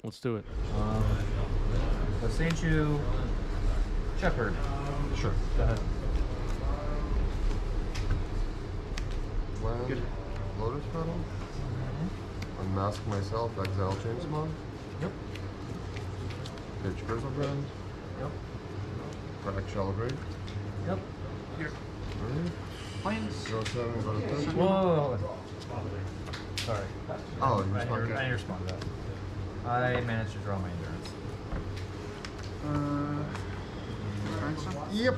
Let's do it. The Saint-Chu Shepherd. Sure. Go ahead. Land, Lotus Petal. Unmask myself, exile change mod. Yep. Pitch Grizzlebrand. Yep. Crack Shell Grave. Yep. Here. Alright. Planes. Draw 7, go to 13. Whoa. Sorry. Oh, you I respond. didn't respond to that. I managed to draw my endurance. Yep.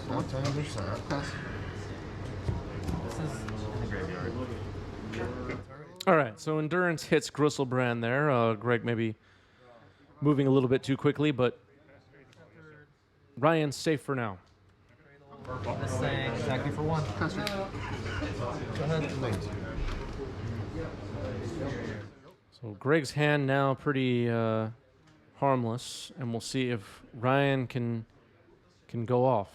What times are sad? Pass. This is in the graveyard. All right, so Endurance hits Gristlebrand there. Greg maybe moving a little bit too quickly, but Ryan's safe for now. This thing attack me for 1. Pass. Go ahead. So Greg's hand now pretty harmless, and we'll see if Ryan can go off.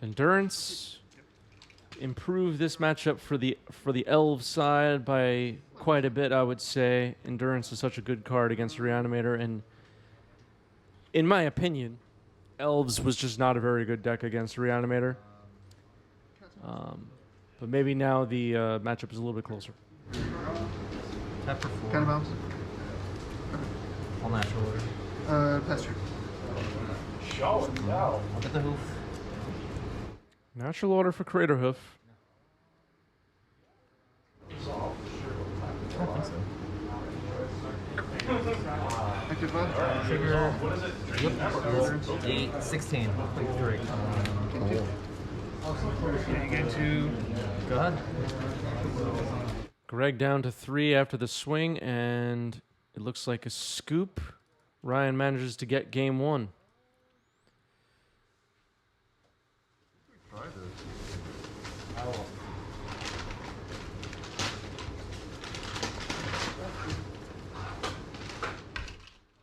Endurance improved this matchup for the Elves side by quite a bit, I would say. Endurance is such a good card against Reanimator, and in my opinion, Elves was just not a very good deck against Reanimator. But maybe now the matchup is a little bit closer. Tap for 4. Counter bombs. All natural order. Pass turn. I'll get the hoof. Natural order for Craterhoof. I don't think so. Active bud. Trigger. Yep. 8, 16. Quick 3. Again to. Go ahead. Greg down to 3 after the swing, and it looks like a scoop. Ryan manages to get game 1.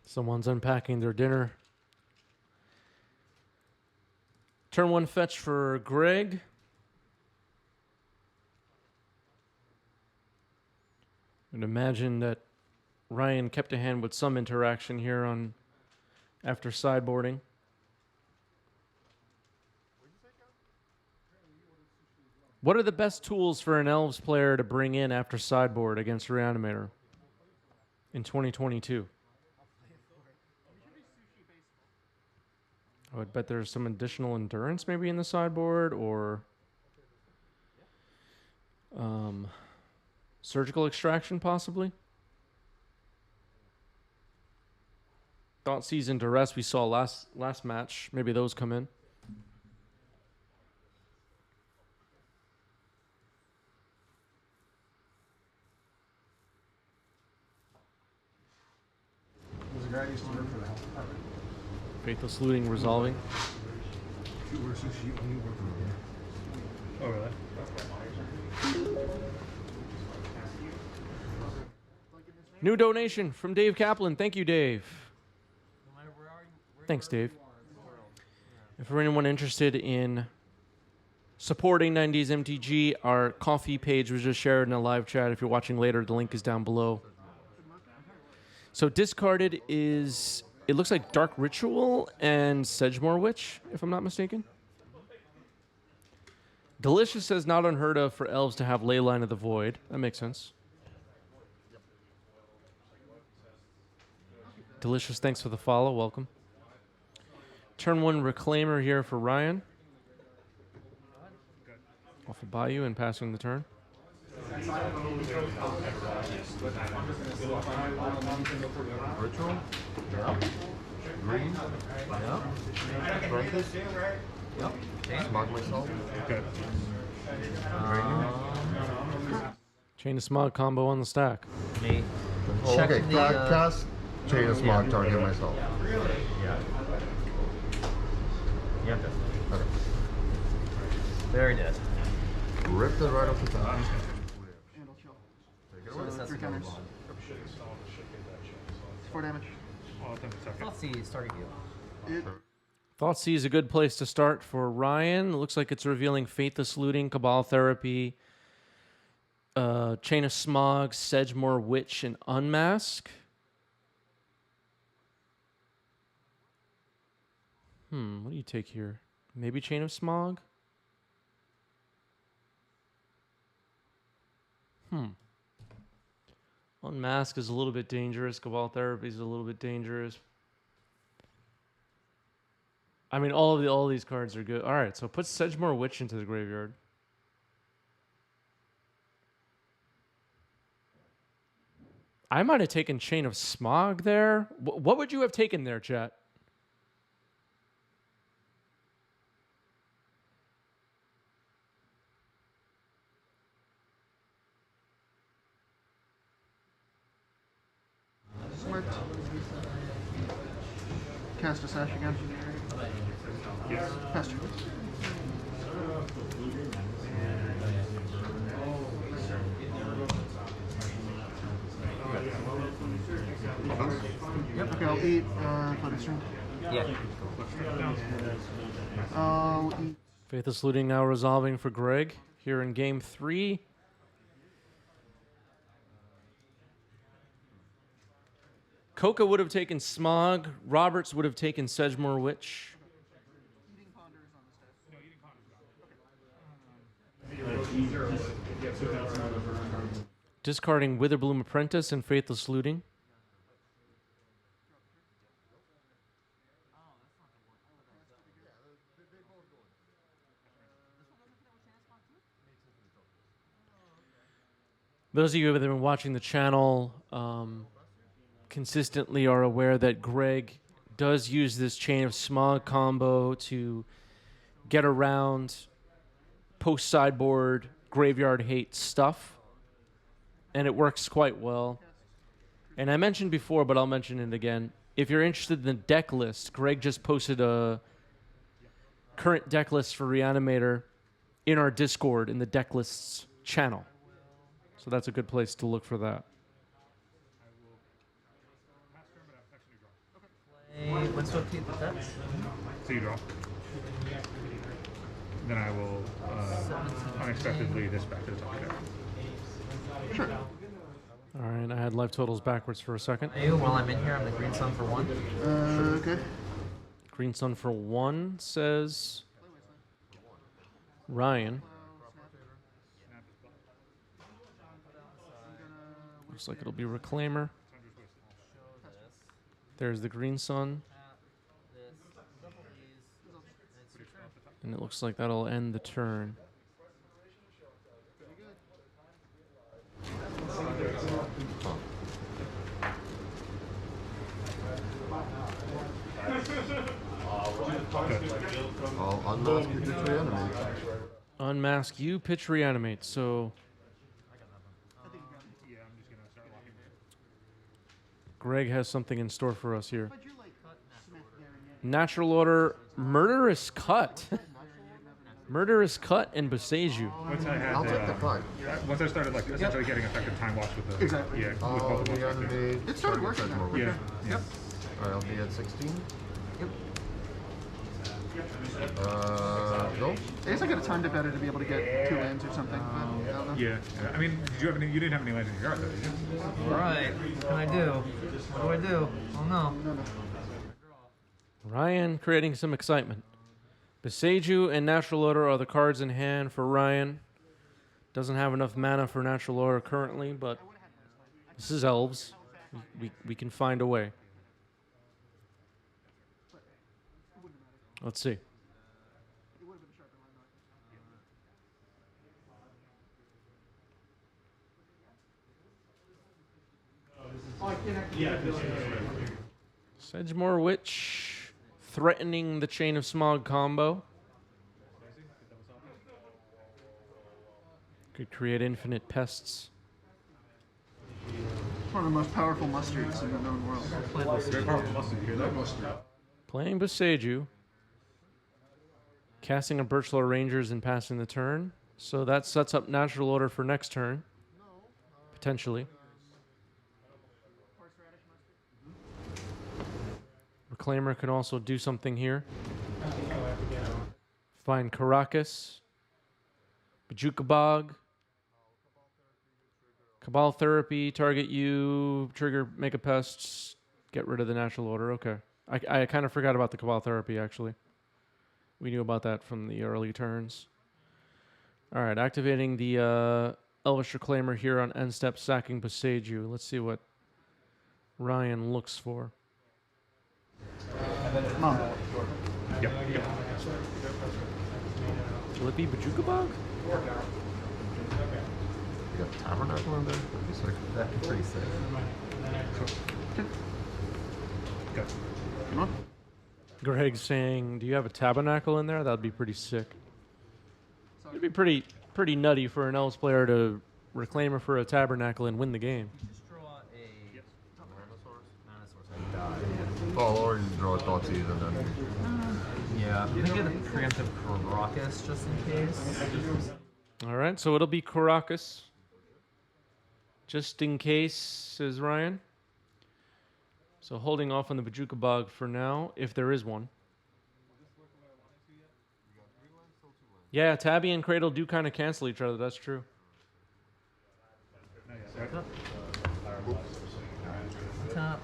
Someone's unpacking their dinner. Turn 1 fetch for Greg. I'd imagine that Ryan kept a hand with some interaction here on after sideboarding. What are the best tools for an Elves player to bring in after sideboard against Reanimator in 2022? I would bet there's some additional endurance maybe in the sideboard, or surgical extraction possibly. Thought Season Duress we saw last match. Maybe those come in. There's a guy who used to work for the health department. Faithless Looting resolving. He works with you when you work for him. Oh, really? New donation from Dave Kaplan. Thank you, Dave. Thanks, Dave. And for anyone interested in supporting 90s MTG, our coffee page was just shared in a live chat. If you're watching later, the link is down below. So discarded is, it looks like Dark Ritual and Sedgemoor Witch, if I'm not mistaken. Delicious says not unheard of for Elves to have Leyline of the Void. That makes sense. Delicious, thanks for the follow. Welcome. Turn 1 Reclaimer here for Ryan. Off of Bayou and passing the turn. Ritual? Yeah. Green? Yep. Francis? Yep. Okay. Smog myself? Okay. Chain of Smog combo on the stack. Me. Oh, Check okay, the, cast Chain of Smog, target myself. Yeah. Yep. Okay. Very dead. Ripped it right off the top. And I'll kill. Take it So away. this has Three to go counters. long. 4 damage. Let's see, starting you. It. Thoughtseize is a good place to start for Ryan. It looks like it's revealing Faithless Looting, Cabal Therapy, Chain of Smog, Sedgemoor Witch, and Unmask. What do you take here? Maybe Chain of Smog? Unmask is a little bit dangerous. Cabal Therapy is a little bit dangerous. I mean, all of these cards are good. All right, so put Sedgemoor Witch into the graveyard. I might have taken Chain of Smog there. What would you have taken there, chat? Smart. Cast a sash again. Yes. Pass turn. Yep. Okay, I'll eat for this turn. Yeah. I'll eat. Faithless Looting now resolving for Greg here in game 3. Coca would have taken Smog. Roberts would have taken Sedgemoor Witch. Discarding Witherbloom Apprentice and Faithless Looting. Those of you that have been watching the channel consistently are aware that Greg does use this Chain of Smog combo to get around post-sideboard graveyard hate stuff, and it works quite well. And I mentioned before, but I'll mention it again. If you're interested in the deck list, Greg just posted a current deck list for Reanimator in our Discord in the deck lists channel. So that's a good place to look for that. Let's go keep the touch. So you draw. Then I will unexpectedly this back to the top deck. Sure. All right, I had life totals backwards for a second. While I'm in here, I'm the green sun for 1. Okay. Green Sun for 1 says Ryan. Looks like it'll be Reclaimer. There's the Green Sun. And it looks like that'll end the turn. I'll unmask you to reanimate. Unmask you, pitch Reanimate. So Yeah, I'm just gonna start locking. Greg has something in store for us here. Natural Order, Murderous Cut. Murderous Cut and Besage. Once I had I'll take the 5. once I started like essentially getting effective time walks with the Exactly. yeah with I'll both of those. reanimate. It started working Sedgemoor now. Witch. Yeah. Yep. Alright, I'll be at 16. Yep. Go. I guess I could have timed it better to be able to get 2 lands or something, but I don't know. Yeah. I mean, did you have any? You didn't have any lands in your yard, though, did you? Alright, what can I do? What do I do? Oh no. No. Ryan creating some excitement. Beseju and Natural Order are the cards in hand for Ryan. Doesn't have enough mana for Natural Order currently, but this is Elves. We can find a way. Let's see. Sedgemoor Witch threatening the Chain of Smog combo. Could create infinite pests. One of the most powerful mustards in the known world. Very powerful mustard. You hear that? Playing Beseju. Casting a Birchlow Rangers and passing the turn. So that sets up Natural Order for next turn. Potentially. Reclaimer can also do something here. Find Caracas. Bajukabog. Cabal Therapy, target you, trigger, make a pest, get rid of the natural order. Okay. I kind of forgot about the Cabal Therapy, actually. We knew about that from the early turns. All right, activating the Elvish Reclaimer here on end step, sacking Boseiju. Let's see what Ryan looks for. Monk. Yep. Will it be Bajukabog? You got Tabernacle in there? That'd be sick. That'd be pretty sick. Go. Come on. Greg's saying, do you have a Tabernacle in there? That'd be pretty sick. It'd be pretty nutty for an Elves player to Reclaimer for a Tabernacle and win the game. Just draw a Manosaurus? Manosaurus. Oh, or you draw a Thoughtseize and then... Yeah, I'm gonna get a preemptive Caracas just in case. All right, so it'll be Caracas. Just in case, says Ryan. So holding off on the Bajukabog for now, if there is one. Yeah, Tabby and Cradle do kind of cancel each other. That's true. Top.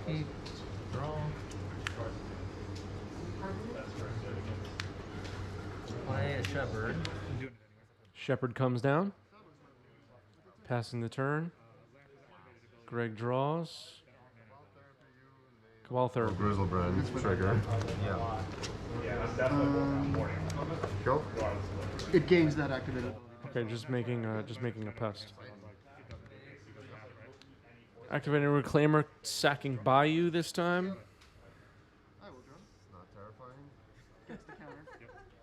Keep. Draw. Play a Shepherd. Shepherd comes down. Passing the turn. Greg draws. Cabal Oh, Therapy. Grizzlebrand, trigger. Yeah. Go. It gains that activated. Okay, just making a pest. Activating Reclaimer, sacking Bayou this time. I will draw. Not terrifying. Gets the counter.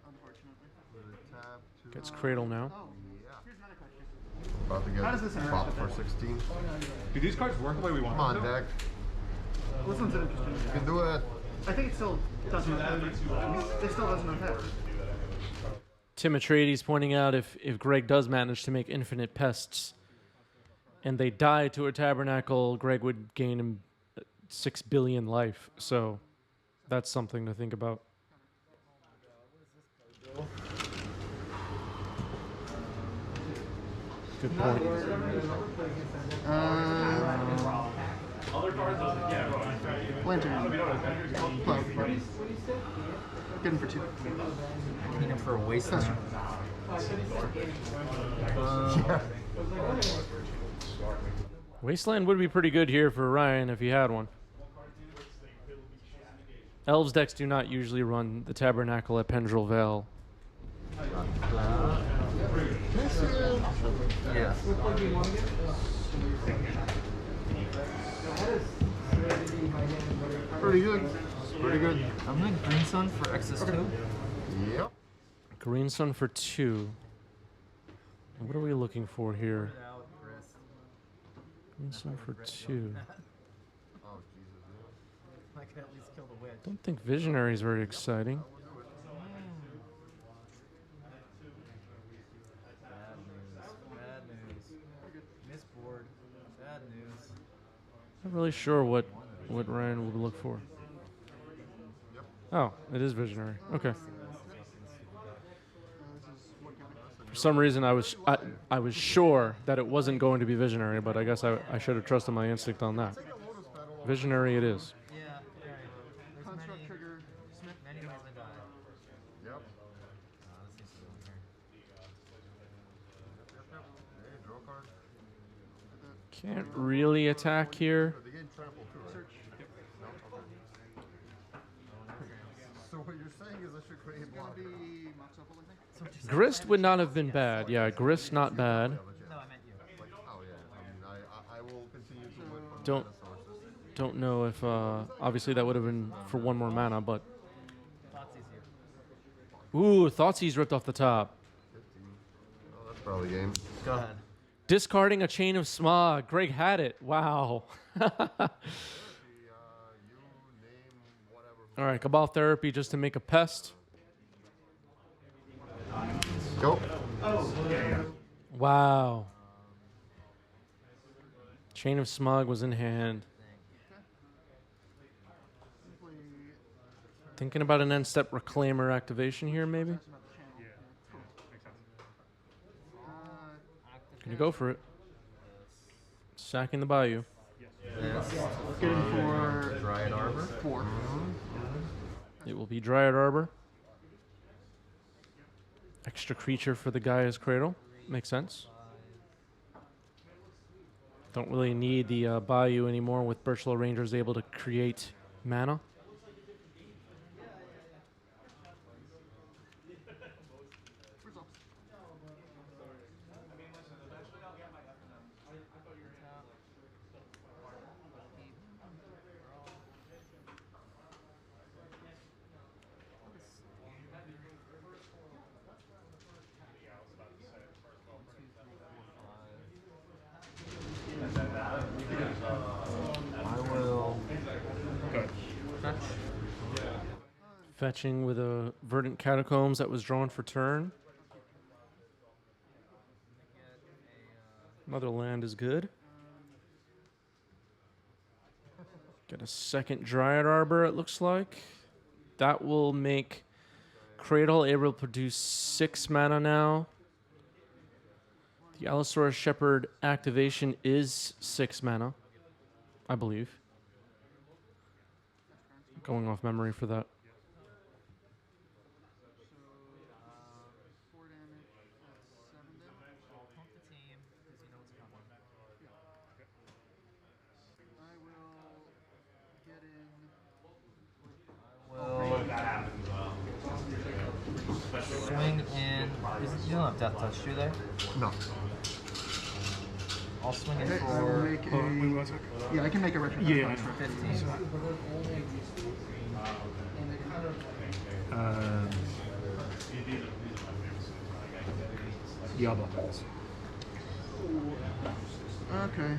Unfortunately. With a tap to... Gets Cradle now. Oh, Yeah. here's another question. About to How does this get interact popped with for it? 16. Do these cards work the way we want Come on, them to? deck. This one's interesting. You can do it. I think it still doesn't affect. It still doesn't affect. Tim Atreides pointing out if Greg does manage to make infinite pests and they die to a tabernacle, Greg would gain him 6 billion life. So that's something to think about. Good point. Lantern. Cloud. Get him for 2. Keen for a wasteland. Wasteland would be pretty good here for Ryan if he had one. Elves decks do not usually run the Tabernacle at Pendril Vale. Yeah. Pretty good. Pretty good. I'm going Green Sun for XS2. Yep. Green Sun for 2. What are we looking for here? Green Sun for 2. Oh, Jesus. I could at least kill the witch. Don't think Visionary is very exciting. Bad news. Bad news. Misboard. Bad news. Not really sure what Ryan would look for. Oh, it is Visionary. Okay. For some reason, I was sure that it wasn't going to be Visionary, but I guess I should have trusted my instinct on that. Visionary it is. Yeah, right. There's Construct trigger. Smith. many ways to die. Yep. This seems to be here. Hey, draw a card. Can't really attack here. They gain trample too, right? Search. No? Okay. So what you're saying is I should create It's gonna block. be Mox Opal, I think. Grist would not have been bad. Yeah, Grist not bad. No, I meant you. Like, oh yeah, I mean, I will continue to look for Don't- mana sources. Don't know if obviously that would have been for one more mana, but Thoughts easier. ooh, Thoughtseize ripped off the top. 15. Oh, that's probably game. Go ahead. Discarding a Chain of Smog. Greg had it. Wow. You name whatever. All right, Cabal Therapy just to make a pest. Go. Wow. Chain of Smog was in hand. Simply Thinking about an end step Reclaimer activation here, maybe? talks about the channel. Yeah. Cool. Makes sense. Gonna go for it. Sacking the Bayou. This Getting for Dryad Arbor. 4. It will be Dryad Arbor. Extra creature for the Gaia's Cradle. Makes sense. Don't really need the Bayou anymore with Birchlow Rangers able to create mana. Results. I will Good. fetch. Fetching with a Verdant Catacombs that was drawn for turn. Another land is good. Get a second Dryad Arbor, it looks like. That will make Cradle able to produce 6 mana now. The Allosaurus Shepherd activation is 6 mana, I believe. Going off memory for that. 4 damage. That's 7 damage. I will get in. Swing in. You don't have Death Touch, do they? No. I'll swing in Okay, I will for make Wait 1 sec. Yeah, I can make a retro. Yeah, punch for 15. Yaba. Okay.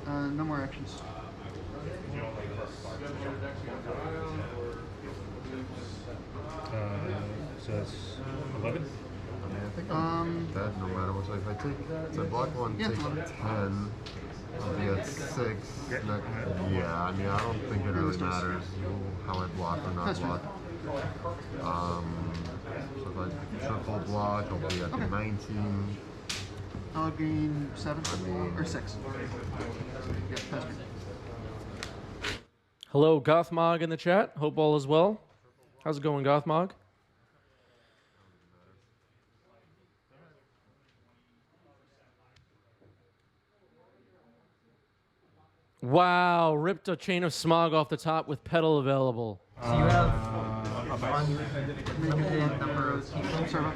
No more actions. So that's 11. I mean, I think I'm dead no matter what. So if I take, so block 1, Yeah, take it's 11. 10, I'll be at 6. Yeah. Yeah, I mean, I don't think it really matters how I block or not That's block. So if I triple block, I'll be at Okay. 19. I'll gain 7 mean- or 6. Yeah, that's me. Hello, Gothmog in the chat. Hope all is well. How's it going, Gothmog? Wow, ripped a Chain of Smog off the top with Petal available. So you have unlimited number of people. Sorry.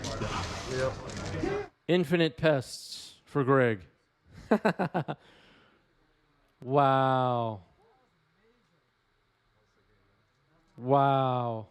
Infinite pests for Greg. Wow. Wow.